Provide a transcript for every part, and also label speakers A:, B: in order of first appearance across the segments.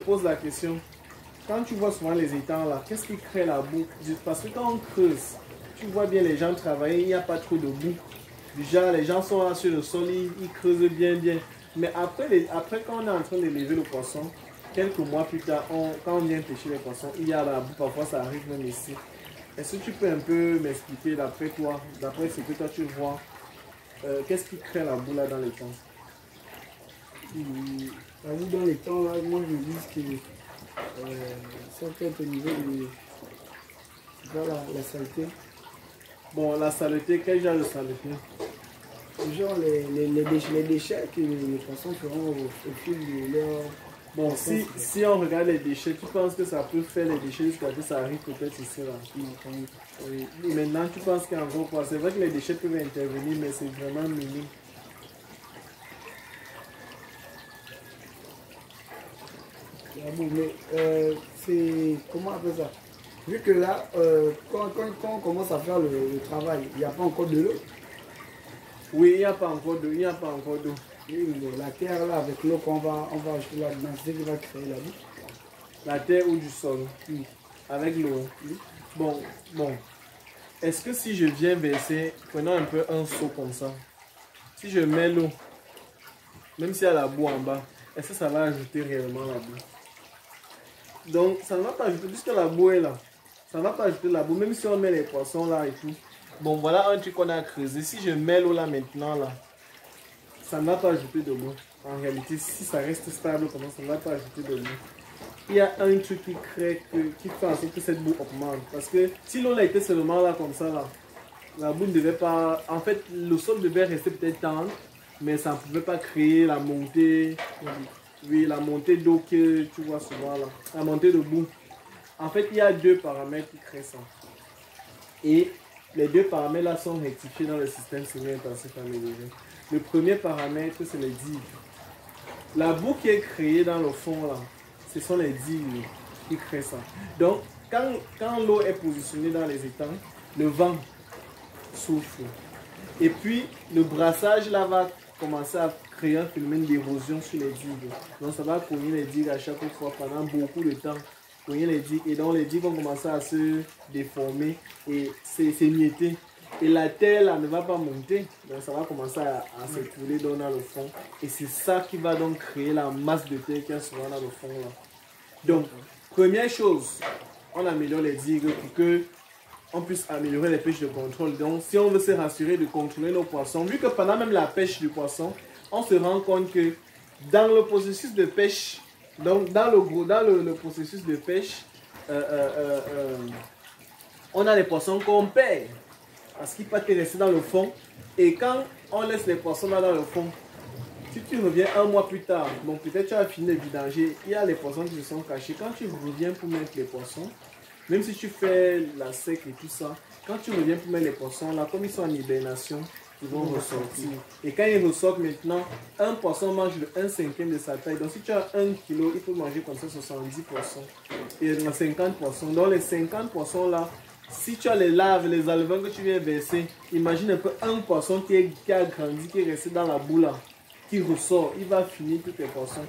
A: Pose la question. Quand tu vois souvent les étangs là, qu'est-ce qui crée la boue? Parce que quand on creuse, tu vois bien les gens travailler, il n'y a pas trop de boue. Déjà, les gens sont là sur le sol, ils creusent bien, bien. Mais après, quand on est en train d'élever le poisson, quelques mois plus tard, quand on vient pêcher les poissons, il y a la boue, parfois ça arrive même ici. Est-ce que tu peux un peu m'expliquer d'après toi, d'après ce que toi tu vois, qu'est-ce qui crée la boue là dans les temps?
B: La boue dans les temps, là, moi je dis que ça peut être au niveau de la saleté.
A: Bon, la saleté, quel genre de saleté?
B: Genre les déchets que les poissons feront au fil de leur...
A: Bon, si on regarde les déchets, tu penses que ça peut faire les déchets jusqu'à ce que ça arrive peut-être ici là?
B: Non, quand même.
A: Oui. Et maintenant, tu penses qu'en gros quoi? C'est vrai que les déchets peuvent intervenir, mais c'est vraiment minime.
B: La boue, mais c'est... Comment on appelle ça? Vu que là, quand on commence à faire le travail, il n'y a pas encore de l'eau.
A: Oui, il n'y a pas encore d'eau, il n'y a pas encore d'eau.
B: Oui, mais la terre là, avec l'eau on va ajouter là-dedans, c'est ce qui va créer la boue.
A: La terre ou du sol?
B: Oui.
A: Avec l'eau.
B: Oui.
A: Bon. Est-ce que si je viens verser, prenons un peu un seau comme ça, si je mets l'eau, même s'il y a la boue en bas, est-ce que ça va ajouter réellement la boue? Donc, ça ne va pas ajouter, puisque la boue est là, ça ne va pas ajouter la boue, même si on met les poissons là et tout. Bon, voilà un truc qu'on a creusé. Si je mets l'eau là maintenant, là, ça ne va pas ajouter de l'eau. En réalité, si ça reste stable, comment ça ne va pas ajouter de l'eau. Il y a un truc qui crée, qui fait en sorte que cette boue augmente. Parce que si l'eau était seulement là comme ça, là, la boue ne devait pas... En fait, le sol devait rester peut-être tendre, mais ça ne pouvait pas créer la montée. Oui, la montée d'eau que tu vois souvent là. La montée de boue. En fait, il y a deux paramètres qui créent ça. Et les deux paramètres là sont rectifiés dans le système semi-intensif amélioré. Le premier paramètre, c'est les digues. La boue qui est créée dans le fond là, ce sont les digues qui créent ça. Donc, quand l'eau est positionnée dans les étangs, le vent souffle. Et puis, le brassage là va commencer à créer un phénomène d'érosion sur les digues. Donc, ça va cogner les digues à chaque fois pendant beaucoup de temps. Cogner les digues. Et donc, les digues vont commencer à se déformer et s'émietter. Et la terre là ne va pas monter. Donc, ça va commencer à s'écouler dans le fond. Et c'est ça qui va donc créer la masse de terre qu'il y a souvent dans le fond là. Donc, première chose, on améliore les digues pour que on puisse améliorer les pêches de contrôle. Donc, si on veut se rassurer de contrôler nos poissons, vu que pendant même la pêche du poisson, on se rend compte que dans le processus de pêche, donc dans le processus de pêche, on a les poissons qu'on perd parce qu'ils peuvent rester dans le fond. Et quand on laisse les poissons là dans le fond, si tu reviens un mois plus tard, donc peut-être tu as fini de vidanger, il y a les poissons qui se sont cachés. Quand tu reviens pour mettre les poissons, même si tu fais la sec et tout ça, quand tu reviens pour mettre les poissons, là, comme ils sont en hibernation, ils vont ressortir. Et quand ils ressortent maintenant, un poisson mange de 1/5 de sa taille. Donc si tu as 1 kg, il faut manger comme ça 70 poissons. Et 50 poissons. Donc les 50 poissons là, si tu as les larves, les alevins que tu viens verser, imagine un peu un poisson qui a grandi, qui est resté dans la boue là, qui ressort, il va finir tous tes poissons.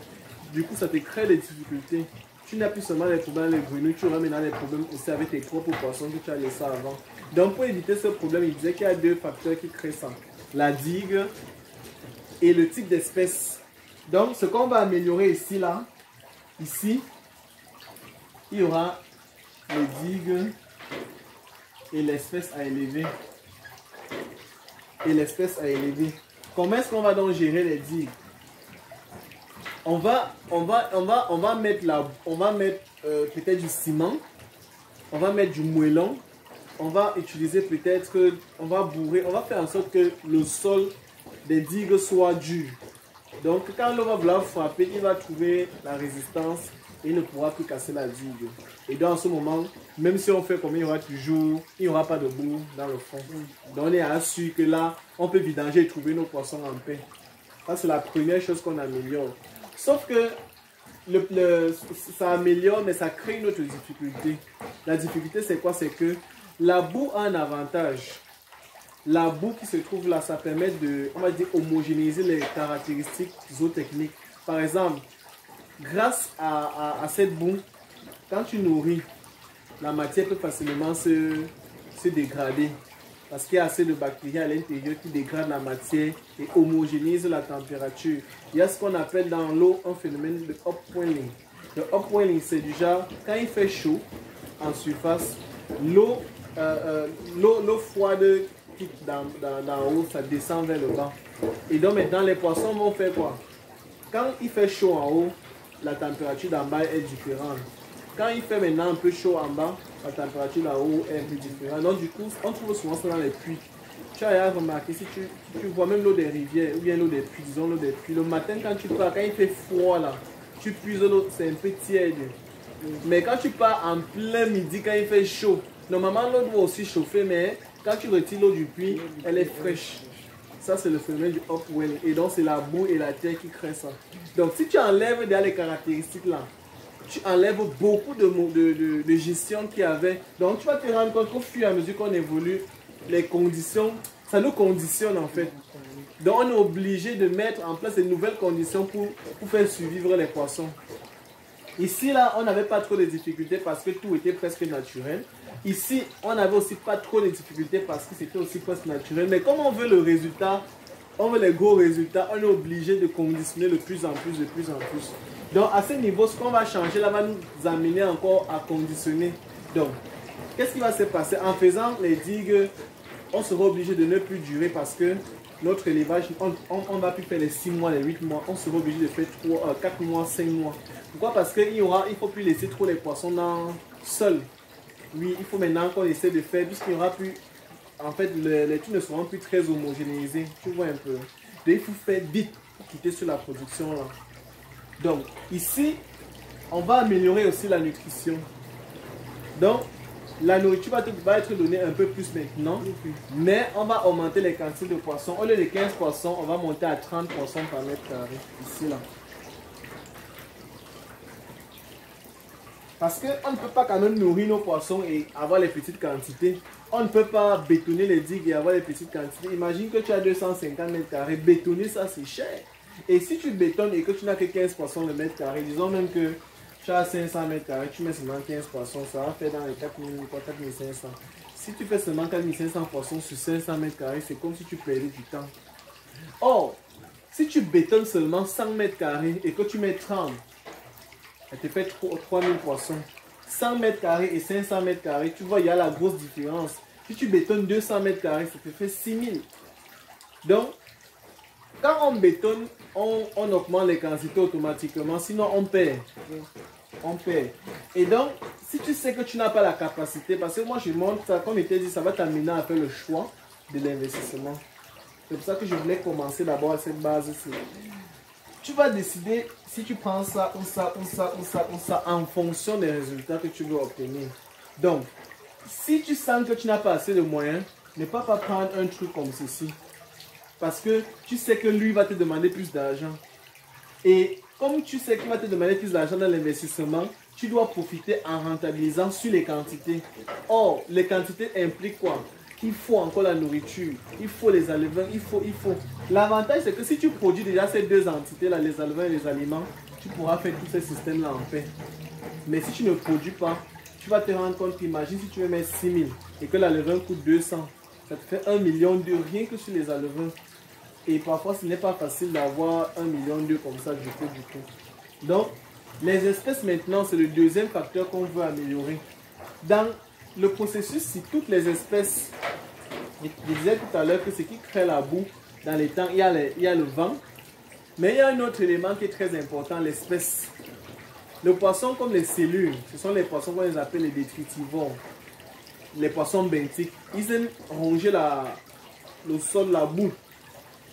A: Du coup, ça te crée des difficultés. Tu n'as plus seulement les problèmes avec les grenouilles, tu auras maintenant des problèmes aussi avec tes propres poissons que tu as laissés avant. Donc pour éviter ce problème, il disait qu'il y a deux facteurs qui créent ça. La digue et le type d'espèce. Donc ce qu'on va améliorer ici, là, ici, il y aura les digues et l'espèce à élever. Comment est-ce qu'on va donc gérer les digues? On va mettre peut-être du ciment, on va mettre du moellon, on va utiliser peut-être, on va faire en sorte que le sol des digues soit dur. Donc quand l'eau va vouloir frapper, il va trouver la résistance et il ne pourra plus casser la digue. Et dans ce moment, même si on fait comme il y aura toujours, il n'y aura pas de boue dans le fond. Donc on est assuré que là, on peut vidanger et trouver nos poissons en paix. Ça c'est la première chose qu'on améliore. Sauf que ça améliore, mais ça crée une autre difficulté. La difficulté, c'est quoi? C'est que la boue a un avantage. La boue qui se trouve là, ça permet de, on va dire, homogénéiser les caractéristiques zootechniques. Par exemple, grâce à cette boue, quand tu nourris, la matière peut facilement se dégrader. Parce qu'il y a assez de bactéries à l'intérieur qui dégradent la matière et homogénéisent la température. Il y a ce qu'on appelle dans l'eau un phénomène de upwelling. Le upwelling, c'est du genre, quand il fait chaud en surface, l'eau froide qui d'en haut, ça descend vers le bas. Et donc maintenant, les poissons vont faire quoi? Quand il fait chaud en haut, la température d'en bas est différente. Quand il fait maintenant un peu chaud en bas, la température d'en haut est un peu différente. Donc du coup, on trouve souvent ça dans les puits. Tu as remarqué, si tu vois même l'eau des rivières ou bien l'eau des puits, disons l'eau des puits, le matin quand tu pars, quand il fait froid là, tu puises l'eau, c'est un peu tiède. Mais quand tu pars en plein midi, quand il fait chaud, normalement l'eau doit aussi chauffer, mais quand tu retires l'eau du puits, elle est fraîche. Ça, c'est le phénomène du upwelling. Et donc, c'est la boue et la terre qui créent ça. Donc, si tu enlèves déjà les caractéristiques là, tu enlèves beaucoup de gestion qu'il y avait. Donc, tu vas te rendre compte qu'au fur et à mesure qu'on évolue, les conditions, ça nous conditionne en fait. Donc, on est obligé de mettre en place de nouvelles conditions pour faire survivre les poissons. Ici, là, on n'avait pas trop de difficultés parce que tout était presque naturel. Ici, on n'avait aussi pas trop de difficultés parce que c'était aussi presque naturel. Mais comme on veut le résultat, on veut les gros résultats, on est obligé de conditionner de plus en plus, de plus en plus. Donc, à ce niveau, ce qu'on va changer là va nous amener encore à conditionner. Donc, qu'est-ce qui va se passer? En faisant les digues, on sera obligé de ne plus durer parce que notre élevage, on va plus faire les 6 mois, les 8 mois. On sera obligé de faire 4 mois, 5 mois. Pourquoi? Parce qu'il ne faut plus laisser trop les poissons seuls. Oui, il faut maintenant qu'on essaie de faire, puisqu'il n'y aura plus... En fait, les trucs ne seront plus très homogénéisés. Tu vois un peu. Donc, il faut faire vite pour quitter sur la production là. Donc, ici, on va améliorer aussi la nutrition. Donc, la nourriture va être donnée un peu plus maintenant, mais on va augmenter les quantités de poissons. Au lieu de 15 poissons, on va monter à 30 poissons par mètre carré, ici là. Parce qu'on ne peut pas quand même nourrir nos poissons et avoir les petites quantités. On ne peut pas bétonner les digues et avoir les petites quantités. Imagine que tu as 250 mètres carrés. Bétonner ça, c'est cher. Et si tu bétonnes et que tu n'as que 15 poissons le mètre carré, disons même que tu as 500 mètres carrés, tu mets seulement 15 poissons, ça va faire dans les 4500. Si tu fais seulement 4500 poissons sur 500 mètres carrés, c'est comme si tu perdais du temps. Or, si tu bétonnes seulement 100 mètres carrés et que tu mets 30, ça te fait 3000 poissons. 100 mètres carrés et 500 mètres carrés, tu vois, il y a la grosse différence. Si tu bétonnes 200 mètres carrés, ça te fait 6000. Donc, quand on bétonne, on augmente les quantités automatiquement, sinon on perd. On perd. Et donc, si tu sais que tu n'as pas la capacité, parce que moi je montre ça, comme il t'a dit, ça va t'amener à faire le choix de l'investissement. C'est pour ça que je voulais commencer d'abord à cette base-ci. Tu vas décider si tu prends ça ou ça ou ça ou ça ou ça en fonction des résultats que tu veux obtenir. Donc, si tu sens que tu n'as pas assez de moyens, ne pas prendre un truc comme ceci. Parce que tu sais que lui va te demander plus d'argent. Et comme tu sais qu'il va te demander plus d'argent dans l'investissement, tu dois profiter en rentabilisant sur les quantités. Or, les quantités impliquent quoi? Il faut encore la nourriture, il faut les éleveurs, il faut. L'avantage, c'est que si tu produis déjà ces deux entités-là, les éleveurs et les aliments, tu pourras faire tous ces systèmes-là en paix. Mais si tu ne produis pas, tu vas te rendre compte qu'imagine si tu veux mettre 6000 et que l'éleveur coûte 200, ça te fait 1 million de rien que sur les éleveurs. Et parfois, ce n'est pas facile d'avoir 1 million comme ça du tout. Donc, les espèces maintenant, c'est le deuxième facteur qu'on veut améliorer. Dans le processus, si toutes les espèces, je disais tout à l'heure que ce qui crée la boue dans les temps, il y a le vent, mais il y a un autre élément qui est très important, l'espèce. Le poisson comme les cellules, ce sont les poissons qu'on les appelle les détritivores, les poissons benthiques. Ils aiment ronger le sol, la boue.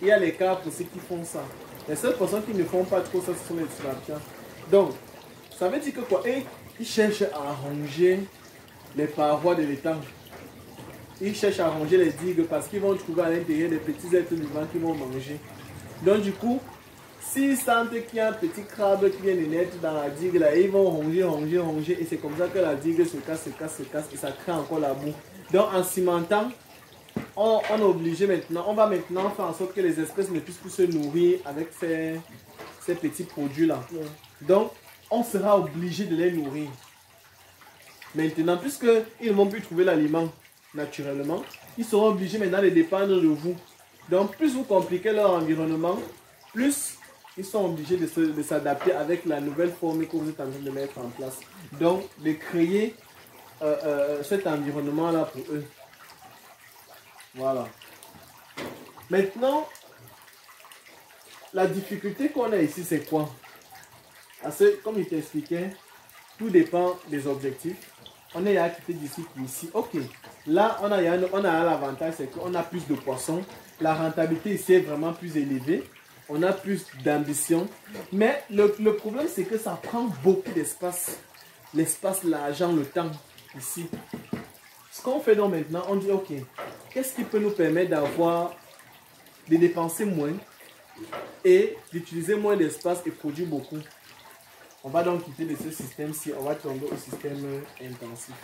A: Il y a les carpes aussi qui font ça. Les seuls poissons qui ne font pas trop ça, ce sont les tilapias. Donc, ça veut dire que quoi? Ils cherchent à ronger les parois de l'étang. Ils cherchent à ronger les digues parce qu'ils vont trouver à l'intérieur des petits êtres vivants qui vont manger. Donc du coup, s'ils sentent qu'il y a un petit crabe qui vient de naître dans la digue, là, ils vont ronger. Et c'est comme ça que la digue se casse et ça crée encore la boue. Donc en cimentant, on est obligé maintenant, on va maintenant faire en sorte que les espèces ne puissent plus se nourrir avec ces petits produits-là. Donc, on sera obligé de les nourrir. Maintenant, puisqu'ils ne vont plus trouver l'aliment naturellement, ils seront obligés maintenant de dépendre de vous. Donc, plus vous compliquez leur environnement, plus ils sont obligés de s'adapter avec la nouvelle forme que vous êtes en train de mettre en place. Donc, de créer cet environnement-là pour eux. Voilà. Maintenant, la difficulté qu'on a ici, c'est quoi? Parce que, comme il t'expliquait, tout dépend des objectifs. On est à quitter d'ici pour ici. Ok. Là, on a l'avantage, c'est qu'on a plus de poissons. La rentabilité ici est vraiment plus élevée. On a plus d'ambition. Mais le problème, c'est que ça prend beaucoup d'espace. L'espace, l'argent, le temps ici. Ce qu'on fait donc maintenant, on dit, ok, qu'est-ce qui peut nous permettre de dépenser moins et d'utiliser moins d'espace et produire beaucoup? On va donc quitter de ce système-ci, on va tomber au système intensif.